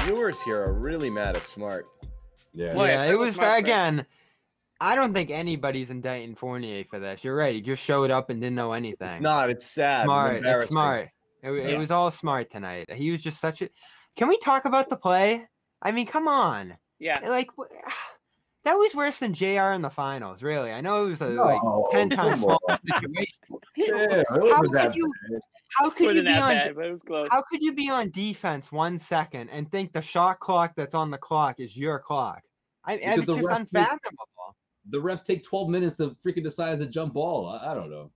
viewers here are really mad at Smart. Yeah. Well, Yeah, yeah, it was Smart again. I don't think anybody's indicting Fournier for this. You're right. He just showed up and didn't know anything. It's not. It's sad. Smart. And It's embarrassing. smart. It was all Smart tonight. He was just such a. Can we talk about the play? I mean, come on. Yeah. Like that was worse than JR in the finals. Really, I know it was a No, 10 times come on. smaller situation. Yeah, How could you Wasn't be that on? bad, but it was close. How could you be on defense 1 second and think the shot clock that's on the clock is your clock? It's the just ref unfathomable. The refs take 12 minutes to freaking decide the jump ball. I don't know.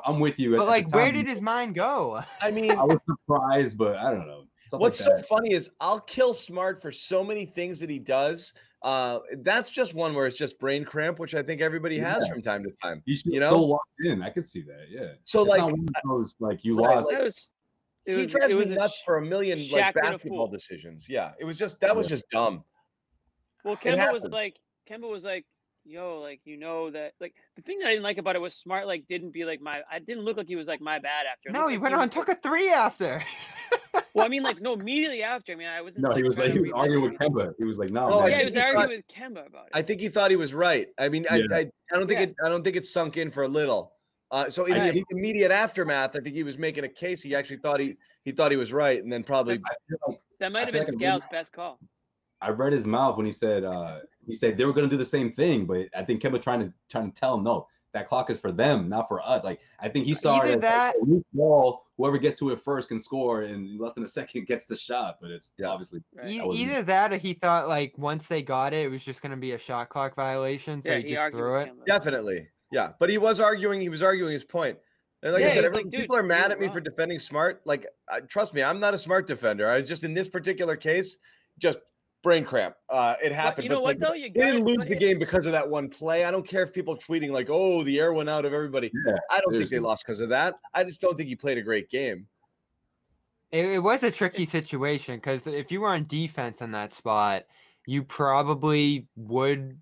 I'm with you. But At the where time, did his mind go? I mean, I was surprised, but I don't know. Stuff what's like so that. funny is I'll kill Smart for so many things that he does. That's just one where it's just brain cramp, which I think everybody has from time to time. He's You know? so locked in. I could see that. Yeah. So, It's like, not one of those, like you right, lost. he drives me nuts for a million like Shaq and a basketball fool. decisions. Yeah, it was just that was just dumb. Well, It Kemba was happened. like, yo, like, you know that, like, the thing that I didn't like about it was Smart, like, didn't be like I didn't look like he was like my bad after. It No, looked he like went on was, and took a 3 after. Well, I mean, like, no, immediately after. I mean, I wasn't. No, he was trying like to he was arguing with read Kemba. He was like, no, No, man. Yeah, he think was he arguing thought- with Kemba about it. I think he thought he was right. I mean, Yeah. I don't think Yeah. I don't think it sunk in for a little. So in Right. the immediate aftermath, I think he was making a case. He actually thought he thought he was right, and then probably I feel like That might have feel been like Scal's best call. I read his mouth when he said they were going to do the same thing, but I think Kemba trying to tell him no, that clock is for them, not for us. Like I think he saw Either it as that- like, a loose ball. Whoever gets to it first can score, and in less than a second gets the shot. But it's obviously Right. wasn't- Either that or he thought like once they got it, it was just going to be a shot clock violation, so Yeah, he just argued threw with it. Kemba. definitely, yeah. But he was arguing his point. And like Yeah, I he said, was like, dude, people are mad you at were me for wrong. defending Smart. Like, trust me, I'm not a Smart defender. I was just in this particular case, just brain cramp. It happened. you know but, what, like, though? You they didn't gotta- lose the game because of that one play. I don't care if people tweeting like, "Oh, the air went out of everybody." Yeah, I don't think seriously. they lost because of that. I just don't think he played a great game. It was a tricky situation because if you were on defense in that spot, you probably would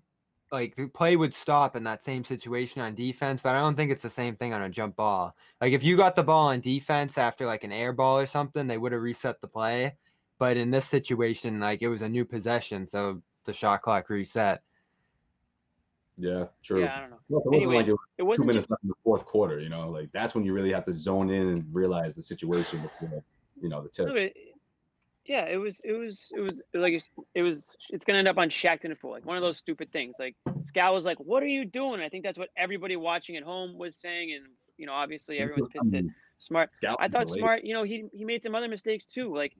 like the play would stop in that same situation on defense, but I don't think it's the same thing on a jump ball. Like if you got the ball on defense after like an air ball or something, they would have reset the play. But in this situation, like it was a new possession, so the shot clock reset. Yeah, true. Yeah, I don't know. Look, it wasn't Anyways, like it was it 2 wasn't minutes just, left in the fourth quarter. You know, like that's when you really have to zone in and realize the situation before the tip. no, yeah, it was like it's gonna end up on Shaq and a fool, like one of those stupid things. Like Scal was like, "What are you doing?" I think that's what everybody watching at home was saying, and obviously everyone's pissed at Smart. Scout I thought was late. Smart, he made some other mistakes too. Like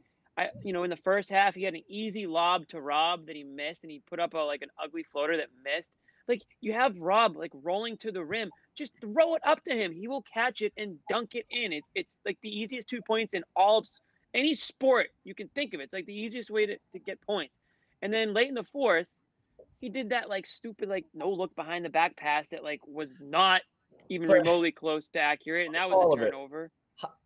in the first half, he had an easy lob to Rob that he missed, and he put up an ugly floater that missed. Like you have Rob like rolling to the rim, just throw it up to him. He will catch it and dunk it in. It's like the easiest 2 points in all of any sport you can think of. It's like the easiest way to get points. And then late in the fourth, he did that like stupid like no look behind the back pass that like was not even But- remotely close to accurate, and that was All a of it. turnover.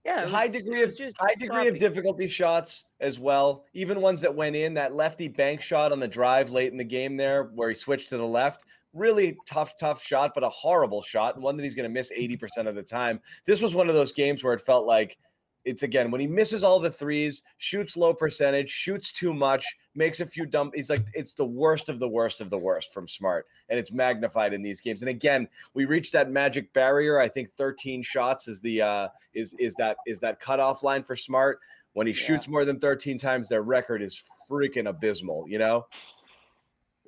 Yeah, high it degree was of just high degree of sloppy. difficulty shots as well. Even ones that went in. That lefty bank shot on the drive late in the game there, where he switched to the left. Really tough shot, but a horrible shot, and one that he's going to miss 80% of the time. This was one of those games where it felt like it's again when he misses all the threes, shoots low percentage, shoots too much, makes a few dumb. He's like it's the worst of the worst of the worst from Smart, and it's magnified in these games. And again, we reached that magic barrier. I think 13 shots is the is that cutoff line for Smart. When he shoots more than 13 times, their record is freaking abysmal.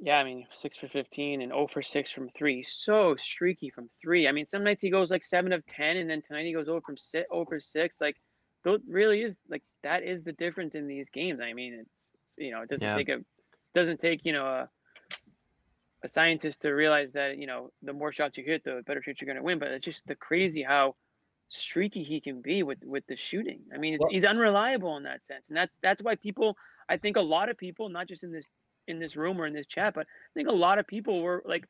Yeah, I mean 6 for 15 and 0 for 6 from 3. So streaky from 3. I mean, some nights he goes like 7 of 10, and then tonight he goes 0 for 6. Like, that really is like that is the difference in these games. I mean, it's it doesn't take a scientist to realize that the more shots you hit, the better chance you're going to win. But it's just the crazy how streaky he can be with the shooting. I mean, he's unreliable in that sense, and that's why people. I think a lot of people, not just in this room or in this chat, but I think a lot of people were like,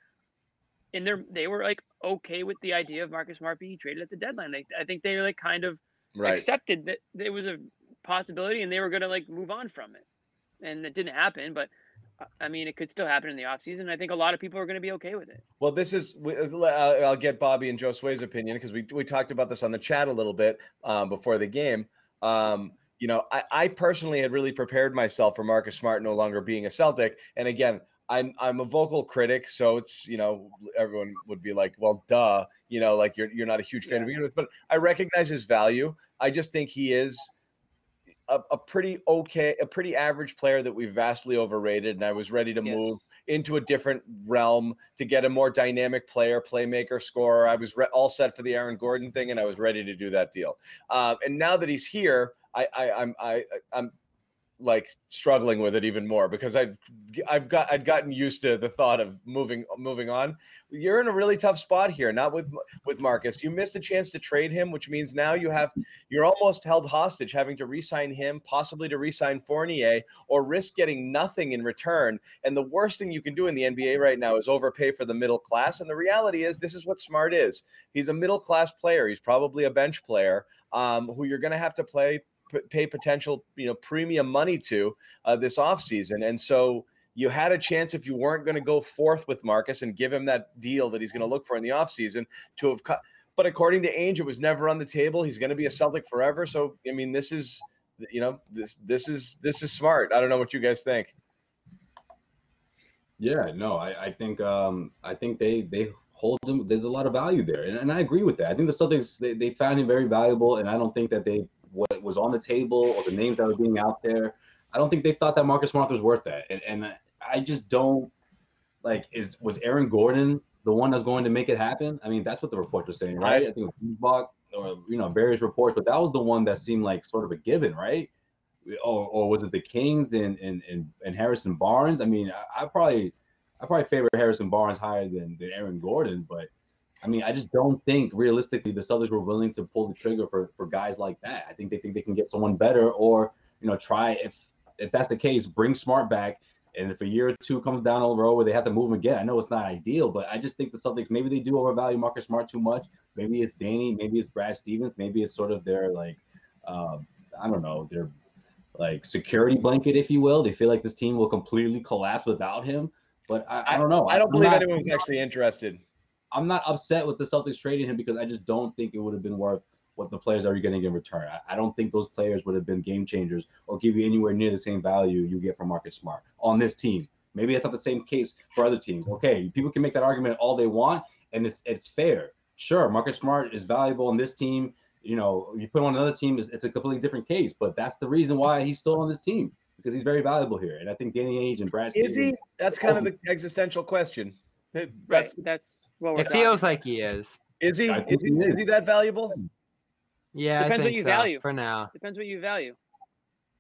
they were like okay with the idea of Marcus Smart being traded at the deadline. I think they were like kind of accepted that there was a possibility and they were going to like move on from it, and it didn't happen. But I mean, it could still happen in the offseason. I think a lot of people are going to be okay with it. Well, this is I'll get Bobby and Josue's opinion because we talked about this on the chat a little bit before the game. I personally had really prepared myself for Marcus Smart no longer being a Celtic. And again, I'm a vocal critic, so it's everyone would be like, well, duh, like you're not a huge fan to begin with, but I recognize his value. I just think he is a pretty average player that we've vastly overrated, and I was ready to move into a different realm to get a more dynamic player, playmaker, scorer. I was all set for the Aaron Gordon thing, and I was ready to do that deal. And now that he's here, I'm like struggling with it even more because I'd gotten used to the thought of moving on. You're in a really tough spot here, not with Marcus. You missed a chance to trade him, which means now you're almost held hostage, having to re-sign him, possibly to re-sign Fournier, or risk getting nothing in return. And the worst thing you can do in the NBA right now is overpay for the middle class. And the reality is, this is what Smart is. He's a middle class player. He's probably a bench player who you're going to have to pay potential, premium money to this offseason. And so you had a chance, if you weren't going to go forth with Marcus and give him that deal that he's going to look for in the offseason, to have cut. But according to Ainge, it was never on the table. He's going to be a Celtic forever. So, I mean, this is smart. I don't know what you guys think. Yeah, no, I think they hold him. There's a lot of value there. And I agree with that. I think the Celtics, they found him very valuable. And I don't think that what was on the table or the names that were being out there, I don't think they thought that Marcus Smart was worth that. And I just don't was Aaron Gordon the one that's going to make it happen? I mean, that's what the reports were saying, right? I think it was Buck or various reports, but that was the one that seemed like sort of a given, right? Or was it the Kings and Harrison Barnes? I mean, I probably favor Harrison Barnes higher than Aaron Gordon, but I mean, I just don't think realistically the Celtics were willing to pull the trigger for guys like that. I think they can get someone better, or try, if that's the case, bring Smart back. And if a year or two comes down the road where they have to move him again, I know it's not ideal, but I just think the Celtics, maybe they do overvalue Marcus Smart too much. Maybe it's Danny, maybe it's Brad Stevens, maybe it's sort of their I don't know, their security blanket, if you will. They feel like this team will completely collapse without him. But I don't know. I don't believe anyone's actually interested. I'm not upset with the Celtics trading him because I just don't think it would have been worth what the players are getting in return. I don't think those players would have been game changers or give you anywhere near the same value you get from Marcus Smart on this team. Maybe it's not the same case for other teams. Okay, people can make that argument all they want, and it's fair. Sure, Marcus Smart is valuable on this team. You put him on another team, it's a completely different case. But that's the reason why he's still on this team, because he's very valuable here. And I think Danny Ainge and Brad Stevens. Is he? That's kind of the existential question. That's what it feels like he is. Is he? Is he that valuable? Yeah, depends I think what you so, value. for now. Depends what you value.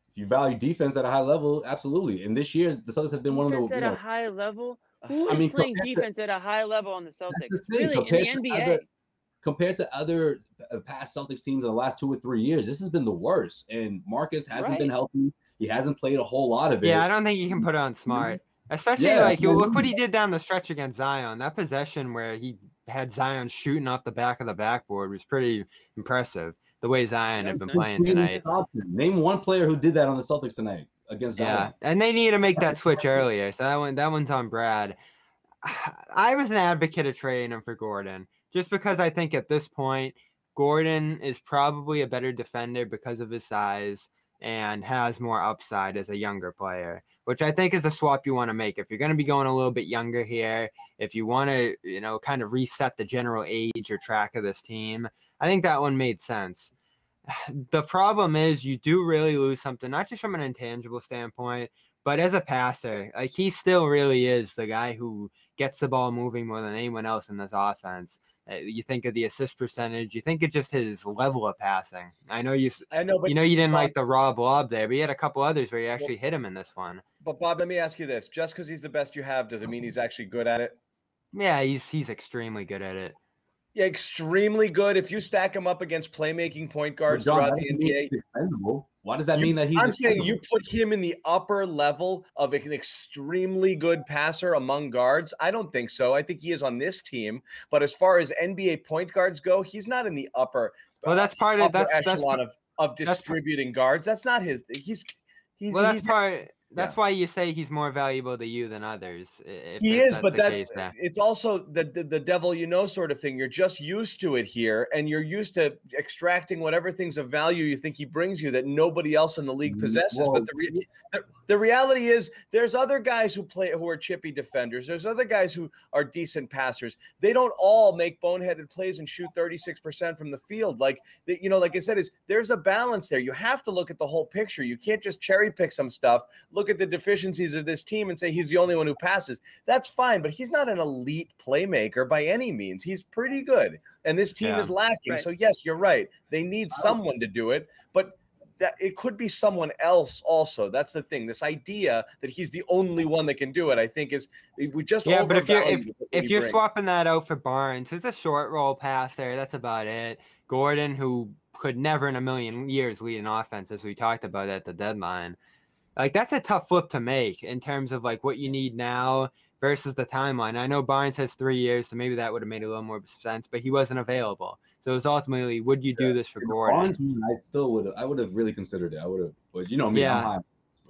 If you value defense at a high level, absolutely. And this year, the Celtics have been Defense one of the. at a high level. Who is playing defense at a high level on the Celtics? Really, in the NBA. Compared to other past Celtics teams in the last 2 or 3 years, this has been the worst. And Marcus hasn't been healthy. He hasn't played a whole lot of it. Yeah, I don't think you can put it on Smart. Especially look what he did down the stretch against Zion. That possession where he had Zion shooting off the back of the backboard was pretty impressive. The way Zion had been playing tonight. Name one player who did that on the Celtics tonight against Zion. Yeah, and they need to make that switch earlier. So that one's on Brad. I was an advocate of trading him for Gordon, just because I think at this point, Gordon is probably a better defender because of his size and has more upside as a younger player, which I think is a swap you want to make. If you're going to be going a little bit younger here, if you want to, kind of reset the general age or track of this team, I think that one made sense. The problem is you do really lose something, not just from an intangible standpoint, but as a passer. He still really is the guy who gets the ball moving more than anyone else in this offense. You think of the assist percentage, you think of just his level of passing. I know, but you didn't like the raw blob there, but you had a couple others where you actually hit him in this one. But Bob, let me ask you this: just because he's the best you have, does it mean he's actually good at it? Yeah, he's extremely good at it. Yeah, extremely good. If you stack him up against playmaking point guards throughout the NBA, why does that mean that he's? I'm saying you put him in the upper level of an extremely good passer among guards. I don't think so. I think he is on this team. But as far as NBA point guards go, he's not in the upper. Well, that's part of echelon of distributing guards. That's not his. That's why you say he's more valuable to you than others. He If is, that's but the case now. it's also the devil you know sort of thing. You're just used to it here, and you're used to extracting whatever things of value you think he brings you that nobody else in the league possesses. Well, But the reality is, there's other guys who are chippy defenders. There's other guys who are decent passers. They don't all make boneheaded plays and shoot 36% from the field. Like I said, there's a balance there. You have to look at the whole picture. You can't just cherry pick some stuff, look at the deficiencies of this team and say he's the only one who passes. That's fine, but he's not an elite playmaker by any means. He's pretty good, and this team is lacking. Right. So yes, you're right. They need someone to do it, but that it could be someone else also. That's the thing. This idea that he's the only one that can do it, I think, is we just but overvalue if you're swapping that out for Barnes, it's a short roll passer. That's about it. Gordon, who could never in a million years lead an offense, as we talked about at the deadline. Like, that's a tough flip to make in terms of like what you need now versus the timeline. I know Barnes has 3 years, so maybe that would have made a little more sense, but he wasn't available. So it was ultimately, would you do this for Gordon? Barnes, I would have really considered it. I would have, but you know me, I'm high.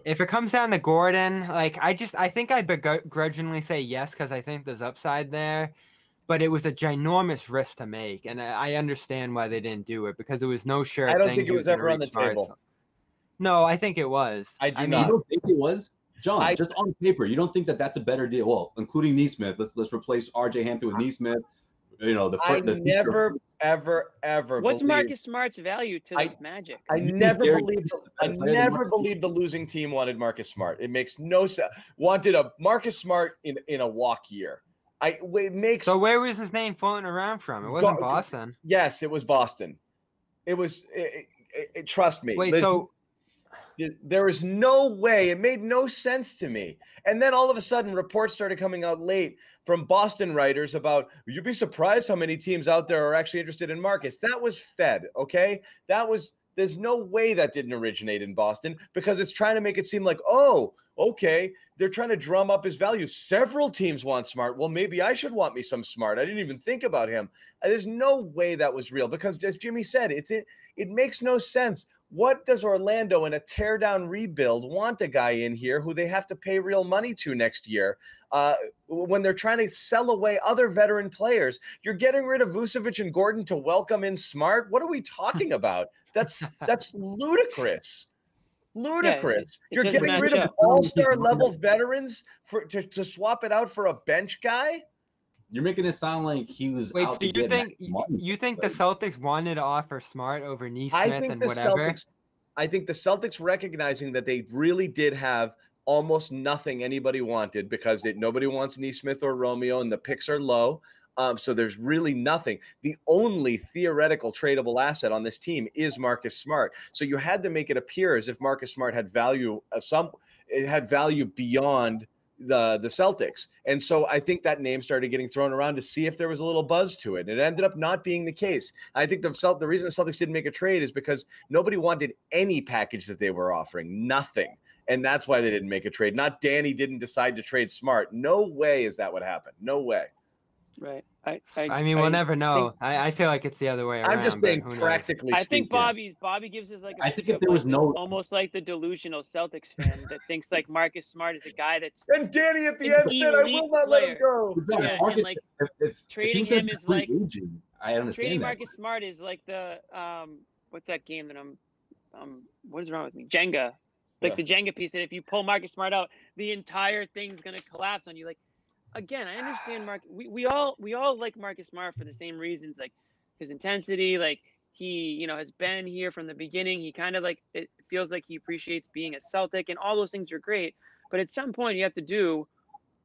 If it comes down to Gordon, like I think I begrudgingly say yes because I think there's upside there, but it was a ginormous risk to make, and I understand why they didn't do it because it was no sure. I don't think it was ever on the table. No, I think it was. I mean, you don't think it was? John, just on paper, you don't think that that's a better deal? Well, including Neesmith, let's replace R.J. Hampton with Neesmith. You know, I never, ever. What's Marcus Smart's value to the Magic? I never believed the losing team wanted Marcus Smart. It makes no sense. Wanted a Marcus Smart in a walk year. So where was his name floating around from? It wasn't Boston. Yes, it was Boston. It was. Trust me. Wait, so. There is no way. It made no sense to me. And then all of a sudden, reports started coming out late from Boston writers about, you'd be surprised how many teams out there are actually interested in Marcus. That was fed, okay? There's no way that didn't originate in Boston because it's trying to make it seem like, oh, okay, they're trying to drum up his value. Several teams want Smart. Well, maybe I should want me some Smart. I didn't even think about him. There's no way that was real because, as Jimmy said, it makes no sense. What does Orlando in a teardown rebuild want a guy in here who they have to pay real money to next year when they're trying to sell away other veteran players? You're getting rid of Vucevic and Gordon to welcome in Smart? What are we talking about? That's ludicrous. Ludicrous. Yeah, You're getting rid of all-star level veterans to swap it out for a bench guy? You're making it sound like he was. Wait, so you think the Celtics wanted to offer Smart over Neesmith and whatever? I think the Celtics recognizing that they really did have almost nothing anybody wanted because nobody wants Neesmith or Romeo, and the picks are low. So there's really nothing. The only theoretical tradable asset on this team is Marcus Smart. So you had to make it appear as if Marcus Smart had value. It had value beyond the Celtics. And so I think that name started getting thrown around to see if there was a little buzz to it. It ended up not being the case. I think the reason the Celtics didn't make a trade is because nobody wanted any package that they were offering, nothing. And that's why they didn't make a trade. Not Danny didn't decide to trade Smart. No way is that what happened. No way. Right. I mean, we'll never know. I feel like it's the other way around. I'm just saying, practically speaking. I think Bobby gives us like. I think if there was almost like the delusional Celtics fan that thinks like Marcus Smart is a guy that's. And Danny at the end said, "I will not let him go." Yeah, and like trading him is like. I understand. Trading Marcus Smart is like the what's that game that what is wrong with me? Jenga, like the Jenga piece that if you pull Marcus Smart out, the entire thing's gonna collapse on you. Like. Again, I understand we all like Marcus Smart for the same reasons, like his intensity, like he, has been here from the beginning. He kind of like, it feels like he appreciates being a Celtic, and all those things are great. But at some point you have to do,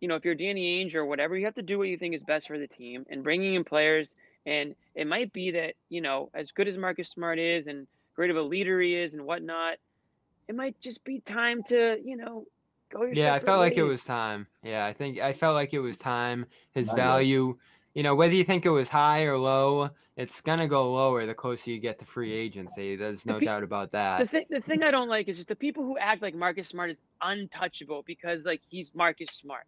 if you're Danny Ainge or whatever, you have to do what you think is best for the team and bringing in players. And it might be that, as good as Marcus Smart is and great of a leader he is and whatnot, it might just be time to, Yeah, I felt like it was time. Yeah, I felt like it was time. His value, whether you think it was high or low, it's gonna go lower the closer you get to free agency. There's no doubt about that. The thing I don't like is just the people who act like Marcus Smart is untouchable because like he's Marcus Smart,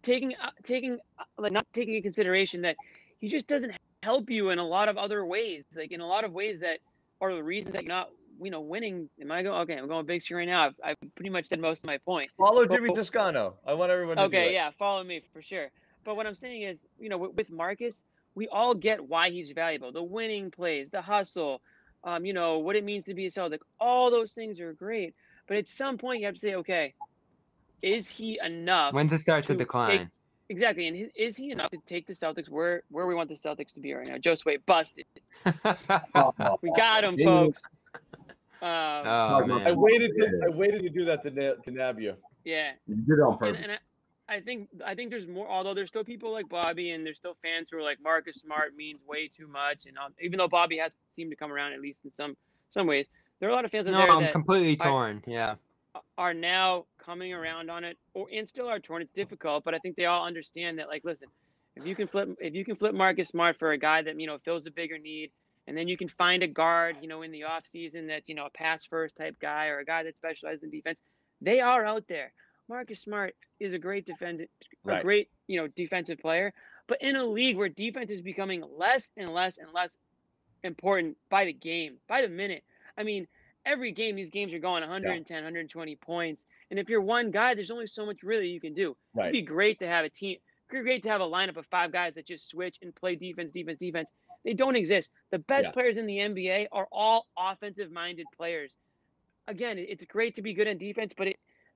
not taking in consideration that he just doesn't help you in a lot of other ways, like in a lot of ways that are the reasons that you're not winning. Am I going? Okay, I'm going big screen right now. I've pretty much said most of my point. Follow But- Jimmy Toscano. I want everyone to do Okay, it. yeah, follow me for sure. But what I'm saying is, with Marcus, we all get why he's valuable. The winning plays, the hustle, what it means to be a Celtic. All those things are great. But at some point, you have to say, okay, is he enough? When's it start to take- decline? Exactly, and is he enough to take the Celtics where we want the Celtics to be right now? Josue busted. We got him, folks. Oh man. I waited to do that to nab you. Yeah. You did it on purpose. And I think there's more. Although there's still people like Bobby, and there's still fans who are like Marcus Smart means way too much. And even though Bobby has seemed to come around at least in some ways, there are a lot of fans out No, there I'm that completely torn. Yeah. are now coming around on it, and still are torn. It's difficult, but I think they all understand that. Like, listen, if you can flip Marcus Smart for a guy that fills a bigger need, and then you can find a guard, in the off season that a pass first type guy or a guy that specializes in defense, they are out there. Marcus Smart is a great defendant, Right. a great defensive player, but in a league where defense is becoming less and less and less important by the game, by the minute. I mean, every game, these games are going 110, 120 points. And if you're one guy, there's only so much really you can do. Right. It'd be great to have a team, great to have a lineup of 5 guys that just switch and play defense. They don't exist. The best players in the NBA are all offensive-minded players. Again, it's great to be good on defense, but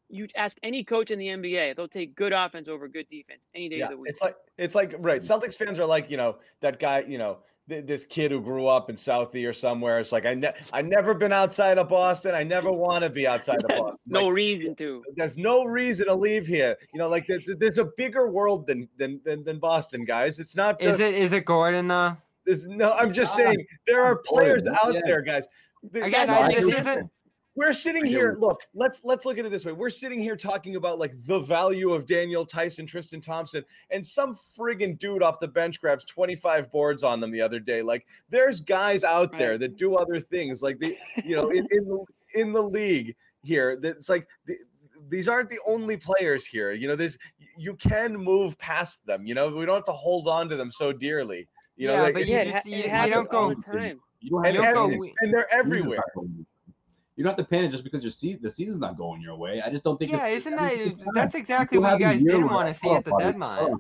you ask any coach in the NBA, they'll take good offense over good defense any day of the week. It's like right. Celtics fans are like, that guy, this kid who grew up in Southie or somewhere. It's like, I never been outside of Boston. I never want to be outside of Boston. No reason to. There's no reason to leave here. Like there's a bigger world than Boston, guys. It's not just, Is it Gordon though? I'm just saying there are players out there, guys. Again, this isn't. We're sitting here. Look, let's look at it this way. We're sitting here talking about like the value of Daniel Tyson, Tristan Thompson, and some friggin' dude off the bench grabs 25 boards on them the other day. Like, there's guys out there that do other things, like in the league here. That's like these aren't the only players here. You can move past them. We don't have to hold on to them so dearly. But you don't go all the time. And they're everywhere. You don't have to panic just because the season's not going your way. I just don't think. Yeah, that's exactly what you guys didn't want to see at the deadline.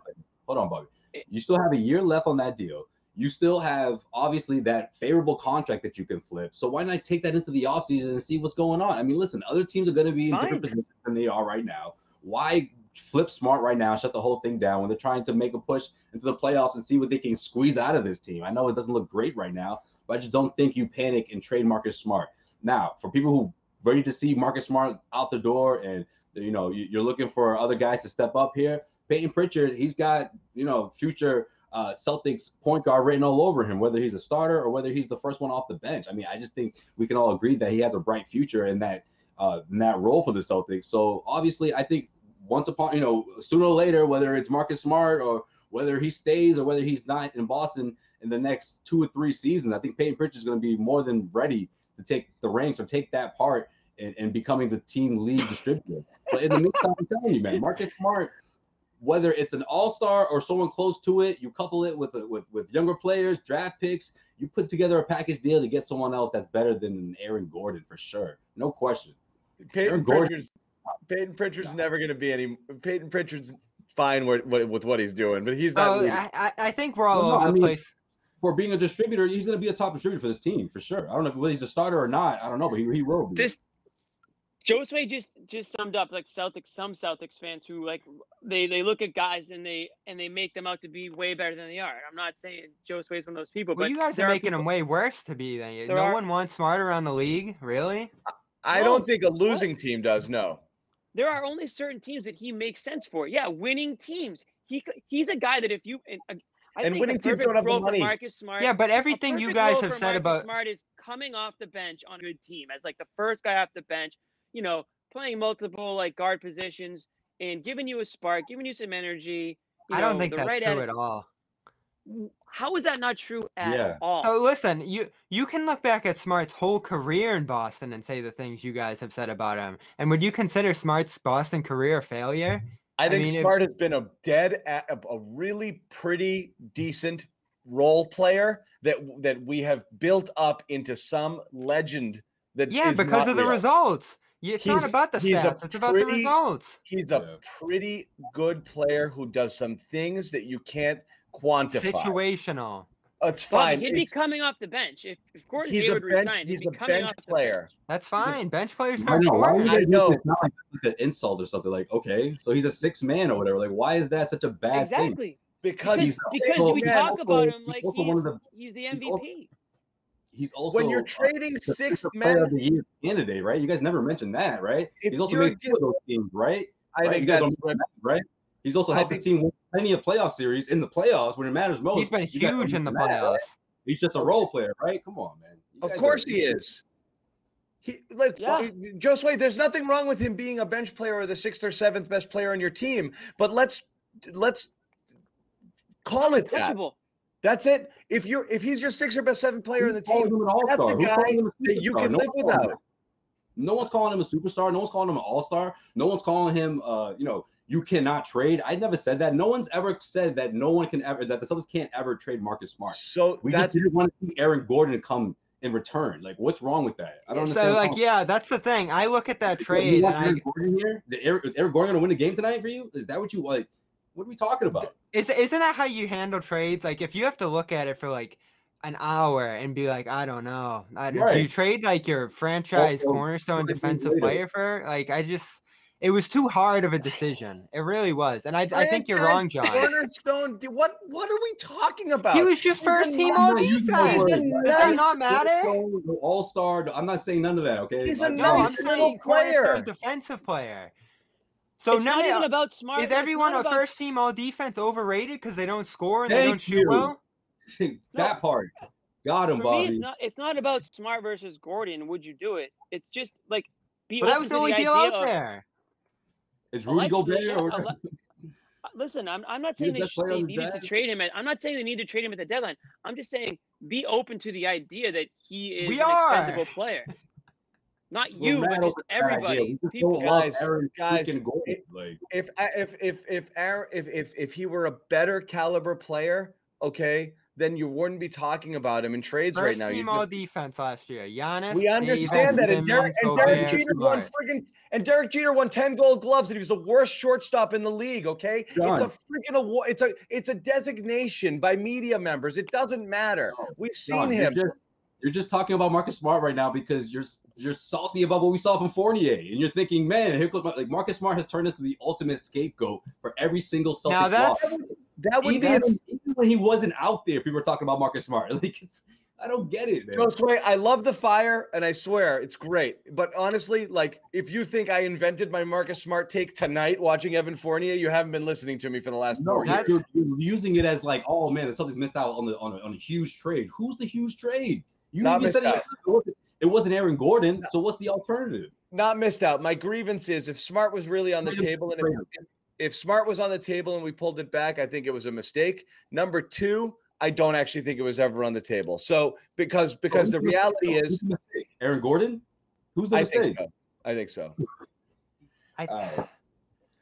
Hold on, Bobby. You still have a year left on that deal. You still have obviously that favorable contract that you can flip. So why not take that into the offseason and see what's going on? I mean, listen, other teams are going to be in different positions than they are right now. Why flip Smart right now, shut the whole thing down when they're trying to make a push into the playoffs and see what they can squeeze out of this team? I know it doesn't look great right now, but I just don't think you panic and trade Marcus Smart. Now, for people who ready to see Marcus Smart out the door and, you're looking for other guys to step up here, Peyton Pritchard, he's got, future Celtics point guard written all over him, whether he's a starter or whether he's the first one off the bench. I mean, I just think we can all agree that he has a bright future in that role for the Celtics. So obviously, I think sooner or later, whether it's Marcus Smart or whether he stays or whether he's not in Boston in the next 2 or 3 seasons, I think Peyton Pritchard is going to be more than ready to take the reins or take that part and becoming the team lead distributor. But in the meantime, I'm telling you, man, Marcus Smart, whether it's an all-star or someone close to it, you couple it with younger players, draft picks, you put together a package deal to get someone else that's better than Aaron Gordon for sure. No question. Peyton Pritchard's never going to be any. Peyton Pritchard's fine with what he's doing, but he's not. I think we're all over the place. For being a distributor, he's going to be a top distributor for this team for sure. I don't know whether he's a starter or not. I don't know, but he will be. Josue just summed up like some Celtics fans who like they look at guys and they make them out to be way better than they are. I'm not saying Josue is one of those people, but you guys are making them way worse to be than you. No one wants Smart around the league, really. I don't think a losing team does. No. There are only certain teams that he makes sense for. Yeah, winning teams. He's a guy that if you I think winning teams don't have the money. Marcus Smart, yeah, but everything you guys have said about Smart is coming off the bench on a good team as like the first guy off the bench, playing multiple like guard positions and giving you a spark, giving you some energy. I don't think that's true at all. How is that not true at all? So listen, you can look back at Smart's whole career in Boston and say the things you guys have said about him. And would you consider Smart's Boston career a failure? I think Smart has been a really pretty decent role player that we have built up into some legend that Yeah, is because not of the real. results. It's He's- not about the he's a stats. It's about the pretty- results. He's a Yeah. pretty good player who does some things that you can't quantify. Situational. It's Bobby, fine. he'd be It's, coming off the bench. If Gordon he's a Hayward bench. resigned, he'd He's be a coming bench off the player. bench. That's fine. Bench players I are know. Why are you important. guys I know. making it sound like it's like an insult or something? Like, okay, so he's a 6 man or whatever. Like, why is that such a bad thing? Exactly. Because He's Because also- we he's talk also- about him he's like also one of the- he's the he's MVP. He's also when you're trading the six Defensive Player men, of the Year candidate, right? You guys never mentioned that, right? If He's also you're made 2 of those teams, right? I Right? think You guys that's don't mention that, right? He's also I helped think- his team win plenty of playoff series in the playoffs when it matters most. He's been You guys don't huge in the mention that, playoffs. right? He's just a role player, right? Come on, man. You Of guys course are- he is. He like Yeah. Josue, there's nothing wrong with him being a bench player or the 6th or 7th best player on your team, but let's call it that. Untouchable. That's it. If he's your 6th or best 7th player in the Who's calling team, him an all-star? that's the Who's guy calling him a that you superstar? can No live one's calling him without. No one's calling him a superstar. No one's calling him an all-star. No one's calling him, you cannot trade. I never said that. No one's ever said that that the Celtics can't ever trade Marcus Smart. So We just that's didn't want to see Aaron Gordon come in return. Like, what's wrong with that? I don't understand. So, what's like, wrong. yeah, that's the thing. I look at that You trade want and Aaron Gordon here? Is Aaron Gordon going to win the game tonight for you? Is that what you like? What are we talking about? isn't that how you handle trades? Like, if you have to look at it for like an hour and be like, I don't know, do you Right. trade like your franchise Well, cornerstone like, defensive later. player for? Like, it was too hard of a decision. It really was, and I think you're wrong, John. Cornerstone. What are we talking about? He was just first team all defense. Does that not matter? All-star. I'm not saying none of that. Okay. He's a Like, No, I'm nice little saying cornerstone player. defensive player. So It's not even about Smart. is it's everyone not a about- first team all defense overrated because they don't score and they Thank don't shoot you. well? that part. Got him, For Bobby. me, it's not about Smart versus Gordon. Would you do it? It's just like be But that open was to the only the deal idea out of there. Is Rudy allegedly, Gobert yeah, or listen, I'm not He's saying the they, best player on the needed to Jazz? trade him. I'm not saying they need to trade him at the deadline. I'm just saying be open to the idea that he is We an are. expendable player. Not We're you, mad but over just that idea. everybody. We just People. don't love Guys, Aaron guys, freaking Gordon. Like, if he were a better caliber player, okay, then you wouldn't be talking about him in trades right First now. team You all just- defense last year. Giannis. we understand Davis, that, and Derek, Simmons, and Derek Gobert, Jeter won Smart. Derek Jeter won 10 Gold Gloves, and he was the worst shortstop in the league. Okay, John. it's a freaking award. It's a designation by media members. It doesn't matter. We've seen John, him. You're just talking about Marcus Smart right now because you're salty about what we saw from Fournier, and you're thinking, man, here goes like Marcus Smart has turned into the ultimate scapegoat for every single Celtics Now that's loss. That would Even be. when he wasn't out there, people were talking about Marcus Smart. Like, I don't get it, man. Josue, I love the fire, and I swear it's great. But honestly, like, if you think I invented my Marcus Smart take tonight watching Evan Fournier, you haven't been listening to me for the last No, 4 years. you're using it as like, oh man, the Celtics missed out on a huge trade. Who's the huge trade? You Not even said missed it wasn't Aaron Gordon. So what's the alternative? Not missed out. My grievance is if Smart was really on the table, and if Smart was on the table and we pulled it back, I think it was a mistake. Number two, I don't actually think it was ever on the table. So because the reality Who's is, the mistake? Aaron Gordon? Who's the I mistake? think so. I think so.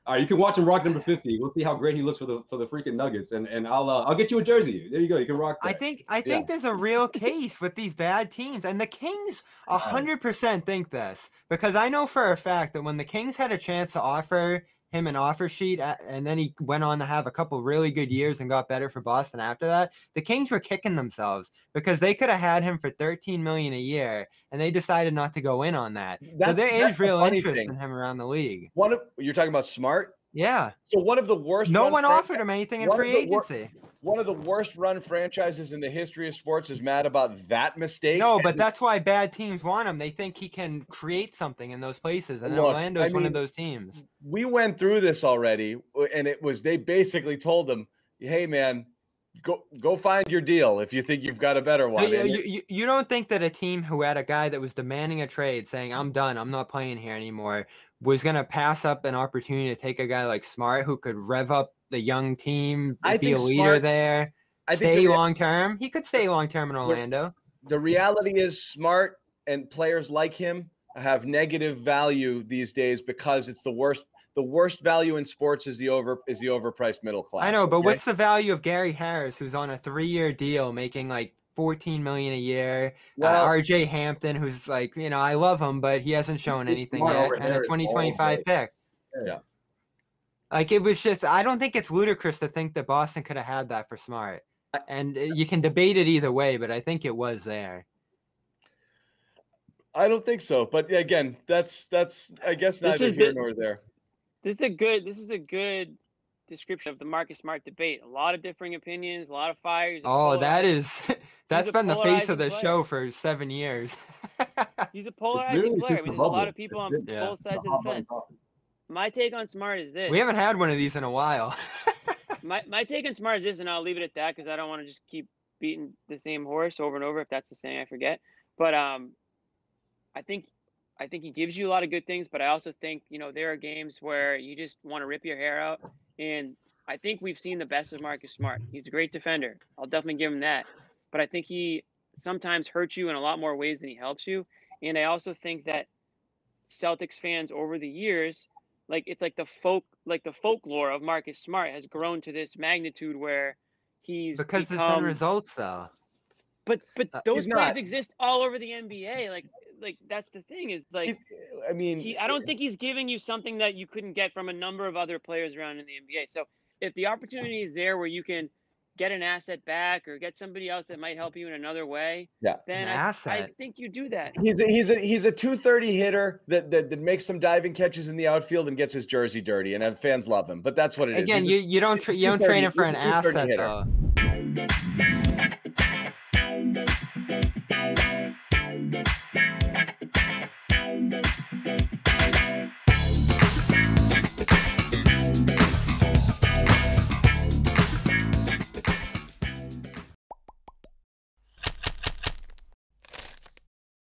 All right, you can watch him rock number 50. We'll see how great he looks for the freaking Nuggets, and I'll get you a jersey. There you go. You can rock that. I think there's a real case with these bad teams, and the Kings 100% think this because I know for a fact that when the Kings had a chance to offer him an offer sheet, and then he went on to have a couple really good years and got better for Boston after that, the Kings were kicking themselves because they could have had him for $13 million a year, and they decided not to go in on that. So there That's is the real funny interest thing. in him around the league. You're talking about Smart. Yeah, So one of the worst. no run one fran- offered him anything in one of free the wor- agency. One of the worst run franchises in the history of sports is mad about that mistake. No, but And that's why bad teams want him. They think he can create something in those places, and Look, Orlando's I one of mean, those teams. we went through this already, and they basically told him, "Hey, man, go find your deal if you think you've got a better So one." And you don't think that a team who had a guy that was demanding a trade, saying "I'm done, I'm not playing here anymore," was going to pass up an opportunity to take a guy like Smart who could rev up the young team, I be a think leader Smart- there, I think stay the- long term? He could stay long term in Orlando. the reality is, Smart and players like him have negative value these days because it's the worst. The worst value in sports is the overpriced middle class. I know, but okay? what's the value of Gary Harris, who's on a 3-year deal, making like 14 million a year. Well- RJ Hampton, who's like, I love him, but he hasn't shown anything Smart yet, over and a there is 2025 all pick. Yeah. Like, it was just, I don't think it's ludicrous to think that Boston could have had that for Smart. And you can debate it either way, but I think it was there. I don't think so, but again, that's I guess neither is here the- nor there. This is a good description of the Marcus Smart debate. A lot of differing opinions, a lot of fires. Oh, that is that's a been the face of polarizing the player. show for 7 years. He's a It's polarizing really player. I super mean, there's a lot bubble. of people It's on really Yeah. both sides of the hot button fence. topic. My take on Smart is this. We haven't had one of these in a while. My take on Smart is this, and I'll leave it at that because I don't want to just keep beating the same horse over and over. If that's the saying, I forget. But I think he gives you a lot of good things, but I also think there are games where you just want to rip your hair out, and I think we've seen the best of Marcus Smart. He's a great defender. I'll definitely give him that, but I think he sometimes hurts you in a lot more ways than he helps you, and I also think that Celtics fans over the years, it's like the folklore of Marcus Smart has grown to this magnitude where he's Because there's been become, results, though. but those He's players not. exist all over the NBA. Like that's the thing is like I mean, I don't think he's giving you something that you couldn't get from a number of other players around in the NBA. So if the opportunity is there where you can get an asset back or get somebody else that might help you in another way, Yeah. then An I asset? think you do that. He's a 230 hitter that makes some diving catches in the outfield and gets his jersey dirty, and fans love him. But that's what it is. Again, He's a- you don't he's a you don't train 230 him for an he's a 230 asset hitter. though.